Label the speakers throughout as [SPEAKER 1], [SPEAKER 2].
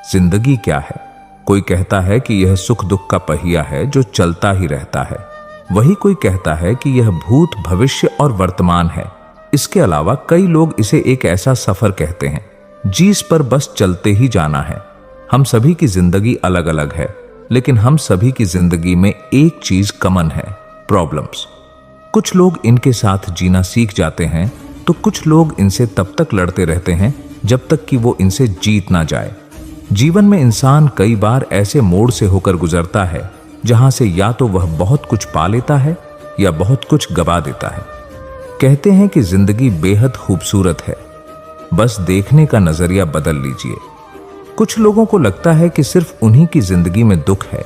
[SPEAKER 1] जिंदगी क्या है? कोई कहता है कि यह सुख दुख का पहिया है जो चलता ही रहता है। वही कोई कहता है कि यह भूत, भविष्य और वर्तमान है। इसके अलावा कई लोग इसे एक ऐसा सफर कहते हैं जिस पर बस चलते ही जाना है। हम सभी की जिंदगी अलग अलग है, लेकिन हम सभी की जिंदगी में एक चीज कॉमन है, प्रॉब्लम्स। कुछ लोग इनके साथ जीना सीख जाते हैं, तो कुछ लोग इनसे तब तक लड़ते रहते हैं जब तक कि वो इनसे जीत ना जाए। जीवन में इंसान कई बार ऐसे मोड़ से होकर गुजरता है जहां से या तो वह बहुत कुछ पा लेता है या बहुत कुछ गवा देता है। कहते हैं कि जिंदगी बेहद खूबसूरत है, बस देखने का नजरिया बदल लीजिए। कुछ लोगों को लगता है कि सिर्फ उन्हीं की जिंदगी में दुख है।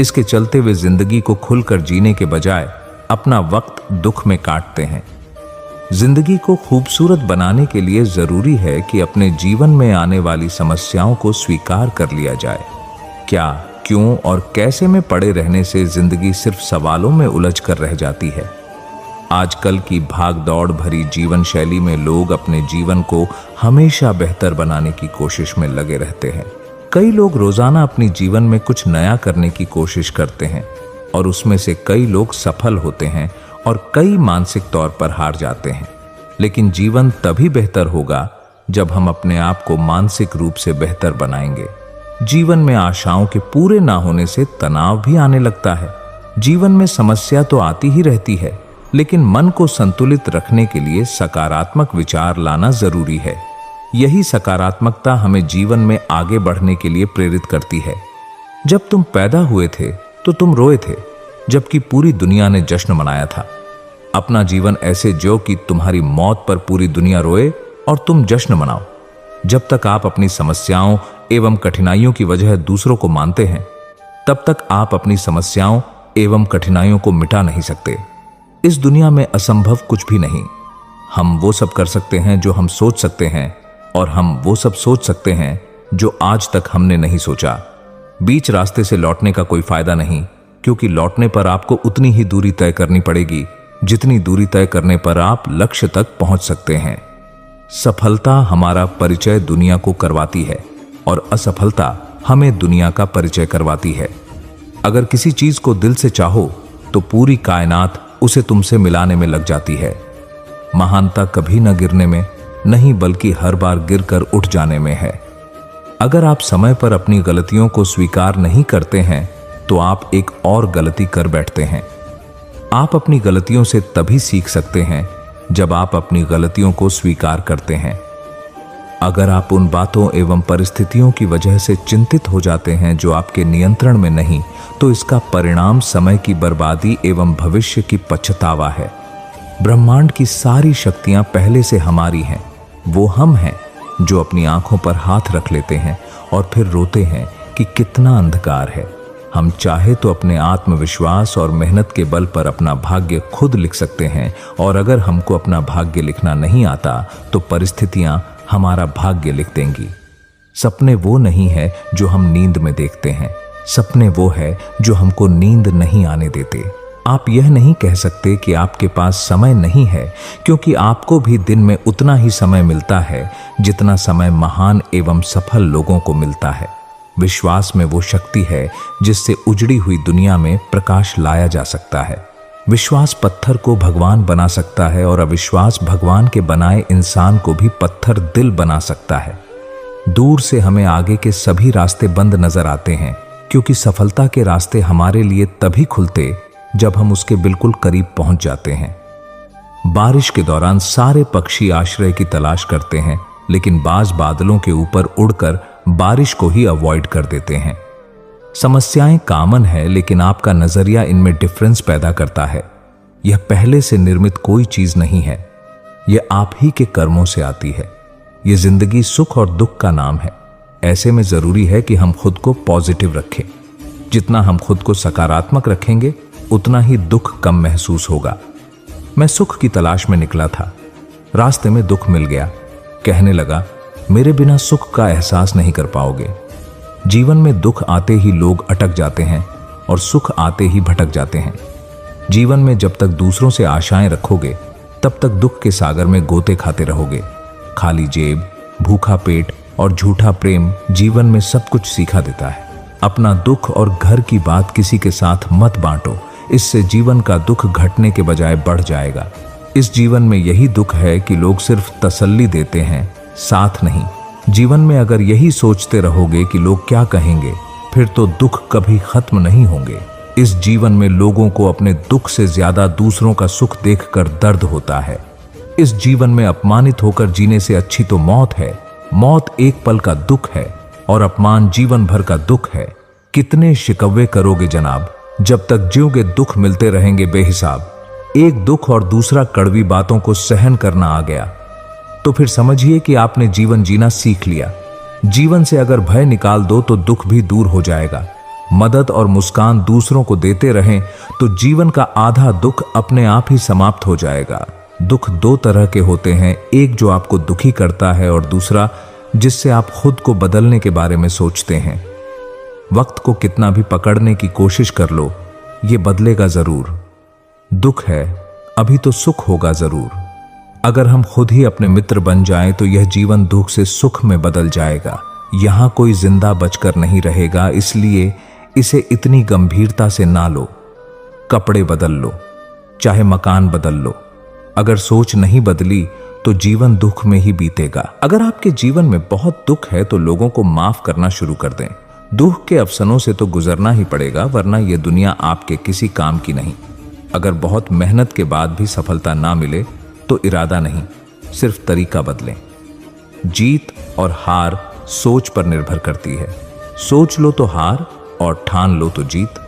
[SPEAKER 1] इसके चलते वे जिंदगी को खुलकर जीने के बजाय अपना वक्त दुख में काटते हैं। जिंदगी को खूबसूरत बनाने के लिए जरूरी है कि अपने जीवन में आने वाली समस्याओं को स्वीकार कर लिया जाए। क्या, क्यों और कैसे में पड़े रहने से जिंदगी सिर्फ सवालों में उलझ कर रह जाती है। आजकल की भाग दौड़ भरी जीवन शैली में लोग अपने जीवन को हमेशा बेहतर बनाने की कोशिश में लगे रहते हैं। कई लोग रोजाना अपनी जीवन में कुछ नया करने की कोशिश करते हैं और उसमें से कई लोग सफल होते हैं और कई मानसिक तौर पर हार जाते हैं। लेकिन जीवन तभी बेहतर होगा जब हम अपने आप को मानसिक रूप से बेहतर बनाएंगे। जीवन में आशाओं के पूरे ना होने से तनाव भी आने लगता है। जीवन में समस्या तो आती ही रहती है, लेकिन मन को संतुलित रखने के लिए सकारात्मक विचार लाना जरूरी है। यही सकारात्मकता हमें जीवन में आगे बढ़ने के लिए प्रेरित करती है। जब तुम पैदा हुए थे तो तुम रोए थे, जबकि पूरी दुनिया ने जश्न मनाया था। अपना जीवन ऐसे जियो कि तुम्हारी मौत पर पूरी दुनिया रोए और तुम जश्न मनाओ। जब तक आप अपनी समस्याओं एवं कठिनाइयों की वजह दूसरों को मानते हैं, तब तक आप अपनी समस्याओं एवं कठिनाइयों को मिटा नहीं सकते। इस दुनिया में असंभव कुछ भी नहीं। हम वो सब कर सकते हैं जो हम सोच सकते हैं, और हम वो सब सोच सकते हैं जो आज तक हमने नहीं सोचा। बीच रास्ते से लौटने का कोई फायदा नहीं, क्योंकि लौटने पर आपको उतनी ही दूरी तय करनी पड़ेगी जितनी दूरी तय करने पर आप लक्ष्य तक पहुंच सकते हैं। सफलता हमारा परिचय दुनिया को करवाती है और असफलता हमें दुनिया का परिचय करवाती है। अगर किसी चीज को दिल से चाहो तो पूरी कायनात उसे तुमसे मिलाने में लग जाती है। महानता कभी न गिरने में नहीं, बल्कि हर बार गिरकर उठ जाने में है। अगर आप समय पर अपनी गलतियों को स्वीकार नहीं करते हैं तो आप एक और गलती कर बैठते हैं। आप अपनी गलतियों से तभी सीख सकते हैं जब आप अपनी गलतियों को स्वीकार करते हैं। अगर आप उन बातों एवं परिस्थितियों की वजह से चिंतित हो जाते हैं जो आपके नियंत्रण में नहीं, तो इसका परिणाम समय की बर्बादी एवं भविष्य की पछतावा है। ब्रह्मांड की सारी शक्तियां पहले से हमारी हैं। वो हम हैं जो अपनी आंखों पर हाथ रख लेते हैं और फिर रोते हैं कि कितना अंधकार है। हम चाहे तो अपने आत्मविश्वास और मेहनत के बल पर अपना भाग्य खुद लिख सकते हैं, और अगर हमको अपना भाग्य लिखना नहीं आता तो परिस्थितियां हमारा भाग्य लिख देंगी। सपने वो नहीं है जो हम नींद में देखते हैं, सपने वो है जो हमको नींद नहीं आने देते। आप यह नहीं कह सकते कि आपके पास समय नहीं है, क्योंकि आपको भी दिन में उतना ही समय मिलता है जितना समय महान एवं सफल लोगों को मिलता है। विश्वास में वो शक्ति है जिससे उजड़ी हुई दुनिया में प्रकाश लाया जा सकता है। विश्वास पत्थर को भगवान बना सकता है और अविश्वास भगवान के बनाए इंसान को भी पत्थर दिल बना सकता है। दूर से हमें आगे के सभी रास्ते बंद नजर आते हैं, क्योंकि सफलता के रास्ते हमारे लिए तभी खुलते जब हम उसके बिल्कुल करीब पहुंच जाते हैं। बारिश के दौरान सारे पक्षी आश्रय की तलाश करते हैं, लेकिन बाज बादलों के ऊपर उड़कर बारिश को ही अवॉइड कर देते हैं। समस्याएं कॉमन है, लेकिन आपका नजरिया इनमें डिफरेंस पैदा करता है। यह पहले से निर्मित कोई चीज नहीं है, यह आप ही के कर्मों से आती है। यह जिंदगी सुख और दुख का नाम है। ऐसे में जरूरी है कि हम खुद को पॉजिटिव रखें। जितना हम खुद को सकारात्मक रखेंगे उतना ही दुख कम महसूस होगा। मैं सुख की तलाश में निकला था, रास्ते में दुख मिल गया। कहने लगा, मेरे बिना सुख का एहसास नहीं कर पाओगे। जीवन में दुख आते ही लोग अटक जाते हैं और सुख आते ही भटक जाते हैं। जीवन में जब तक दूसरों से आशाएं रखोगे, तब तक दुख के सागर में गोते खाते रहोगे। खाली जेब, भूखा पेट और झूठा प्रेम जीवन में सब कुछ सिखा देता है। अपना दुख और घर की बात किसी के साथ मत बांटो, इससे जीवन का दुख घटने के बजाय बढ़ जाएगा। इस जीवन में यही दुख है कि लोग सिर्फ तसल्ली देते हैं, साथ नहीं। जीवन में अगर यही सोचते रहोगे कि लोग क्या कहेंगे, फिर तो दुख कभी खत्म नहीं होंगे। इस जीवन में लोगों को अपने दुख से ज्यादा दूसरों का सुख देखकर दर्द होता है। इस जीवन में अपमानित होकर जीने से अच्छी तो मौत है। मौत एक पल का दुख है और अपमान जीवन भर का दुख है। कितने शिकवे करोगे जनाब, जब तक जियोगे दुख मिलते रहेंगे बेहिसाब। एक दुख और दूसरा कड़वी बातों को सहन करना आ गया तो फिर समझिए कि आपने जीवन जीना सीख लिया। जीवन से अगर भय निकाल दो तो दुख भी दूर हो जाएगा। मदद और मुस्कान दूसरों को देते रहें तो जीवन का आधा दुख अपने आप ही समाप्त हो जाएगा। दुख दो तरह के होते हैं, एक जो आपको दुखी करता है और दूसरा जिससे आप खुद को बदलने के बारे में सोचते हैं। वक्त को कितना भी पकड़ने की कोशिश कर लो, ये बदलेगा जरूर। दुख है, अभी तो सुख होगा जरूर। अगर हम खुद ही अपने मित्र बन जाएं तो यह जीवन दुख से सुख में बदल जाएगा। यहां कोई जिंदा बचकर नहीं रहेगा, इसलिए इसे इतनी गंभीरता से ना लो। कपड़े बदल लो, चाहे मकान बदल लो, अगर सोच नहीं बदली तो जीवन दुख में ही बीतेगा। अगर आपके जीवन में बहुत दुख है तो लोगों को माफ करना शुरू कर दें। दुख के अफसनों से तो गुजरना ही पड़ेगा, वरना यह दुनिया आपके किसी काम की नहीं। अगर बहुत मेहनत के बाद भी सफलता ना मिले तो इरादा नहीं, सिर्फ तरीका बदलें। जीत और हार सोच पर निर्भर करती है। सोच लो तो हार और ठान लो तो जीत।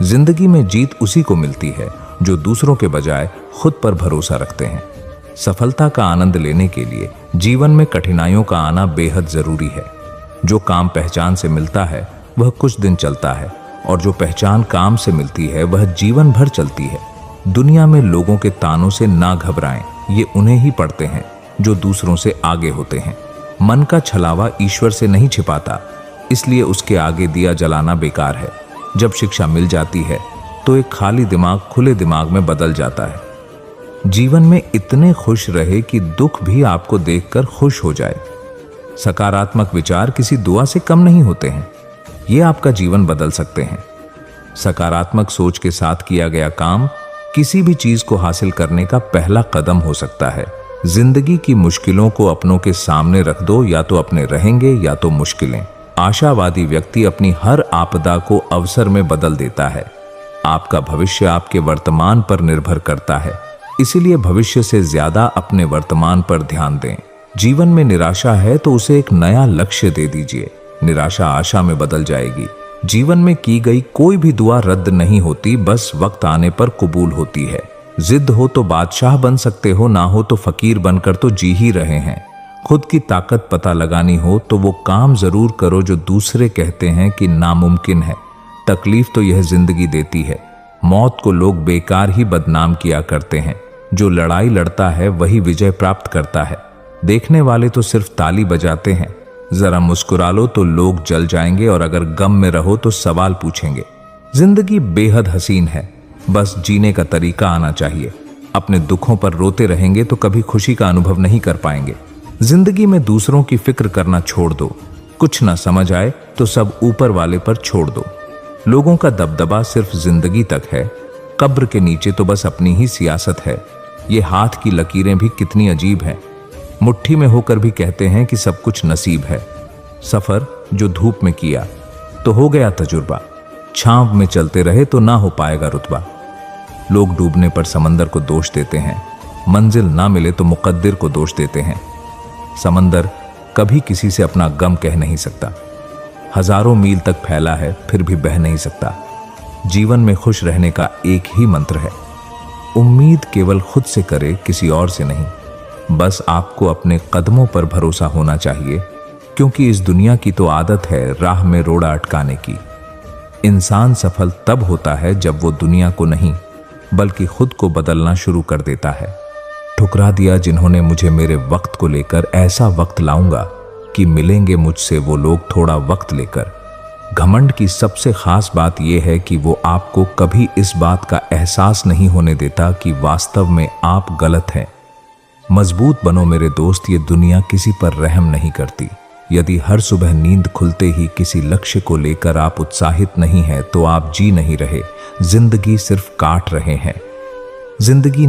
[SPEAKER 1] जिंदगी में जीत उसी को मिलती है जो दूसरों के बजाय खुद पर भरोसा रखते हैं। सफलता का आनंद लेने के लिए जीवन में कठिनाइयों का आना बेहद जरूरी है। जो काम पहचान से मिलता है वह कुछ दिन चलता है और जो पहचान काम से मिलती है वह जीवन भर चलती है। दुनिया में लोगों के तानों से ना घबराएं, ये उन्हें ही पड़ते हैं जो दूसरों से आगे होते हैं। मन का छलावा ईश्वर से नहीं छिपाता, इसलिए उसके आगे दिया जलाना बेकार है। जब शिक्षा मिल जाती है तो एक खाली दिमाग खुले दिमाग में बदल जाता है। जीवन में इतने खुश रहे कि दुख भी आपको देखकर खुश हो जाए। सकारात्मक विचार किसी दुआ से कम नहीं होते हैं, ये आपका जीवन बदल सकते हैं। सकारात्मक सोच के साथ किया गया काम किसी भी चीज को हासिल करने का पहला कदम हो सकता है। जिंदगी की मुश्किलों को अपनों के सामने रख दो, या तो अपने रहेंगे या तो मुश्किलें। आशावादी व्यक्ति अपनी हर आपदा को अवसर में बदल देता है। आपका भविष्य आपके वर्तमान पर निर्भर करता है, इसीलिए भविष्य से ज्यादा अपने वर्तमान पर ध्यान दें। जीवन में निराशा है तो उसे एक नया लक्ष्य दे दीजिए, निराशा आशा में बदल जाएगी। जीवन में की गई कोई भी दुआ रद्द नहीं होती, बस वक्त आने पर कबूल होती है। जिद हो तो बादशाह बन सकते हो, ना हो तो फकीर बनकर तो जी ही रहे हैं। खुद की ताकत पता लगानी हो तो वो काम जरूर करो जो दूसरे कहते हैं कि नामुमकिन है। तकलीफ तो यह जिंदगी देती है। मौत को लोग बेकार ही बदनाम किया करते हैं। जो लड़ाई लड़ता है वही विजय प्राप्त करता है। देखने वाले तो सिर्फ ताली बजाते हैं। जरा मुस्कुरा लो तो लोग जल जाएंगे और अगर गम में रहो तो सवाल पूछेंगे। जिंदगी बेहद हसीन है, बस जीने का तरीका आना चाहिए। अपने दुखों पर रोते रहेंगे तो कभी खुशी का अनुभव नहीं कर पाएंगे। जिंदगी में दूसरों की फिक्र करना छोड़ दो। कुछ ना समझ आए तो सब ऊपर वाले पर छोड़ दो। लोगों का दबदबा सिर्फ जिंदगी तक है, कब्र के नीचे तो बस अपनी ही सियासत है। ये हाथ की लकीरें भी कितनी अजीब हैं। मुट्ठी में होकर भी कहते हैं कि सब कुछ नसीब है। सफर जो धूप में किया तो हो गया तजुर्बा, छांव में चलते रहे तो ना हो पाएगा रुतबा। लोग डूबने पर समंदर को दोष देते हैं, मंजिल ना मिले तो मुकद्दिर को दोष देते हैं। समंदर कभी किसी से अपना गम कह नहीं सकता। हजारों मील तक फैला है फिर भी बह नहीं सकता। जीवन में खुश रहने का एक ही मंत्र है, उम्मीद केवल खुद से करे, किसी और से नहीं। बस आपको अपने कदमों पर भरोसा होना चाहिए, क्योंकि इस दुनिया की तो आदत है राह में रोड़ा अटकाने की। इंसान सफल तब होता है जब वो दुनिया को नहीं बल्कि खुद को बदलना शुरू कर देता है। ठुकरा दिया जिन्होंने मुझे मेरे वक्त को लेकर, ऐसा वक्त लाऊंगा कि मिलेंगे मुझसे वो लोग थोड़ा वक्त लेकर। घमंड की सबसे खास बात यह है कि वो आपको कभी इस बात का एहसास नहीं होने देता कि वास्तव में आप गलत हैं। मजबूत बनो मेरे दोस्त, ये दुनिया किसी पर रहम नहीं करती। यदि हर सुबह नींद खुलते ही किसी लक्ष्य को लेकर आप उत्साहित नहीं हैं, तो आप जी नहीं रहे, जिंदगी सिर्फ काट रहे हैं। जिंदगी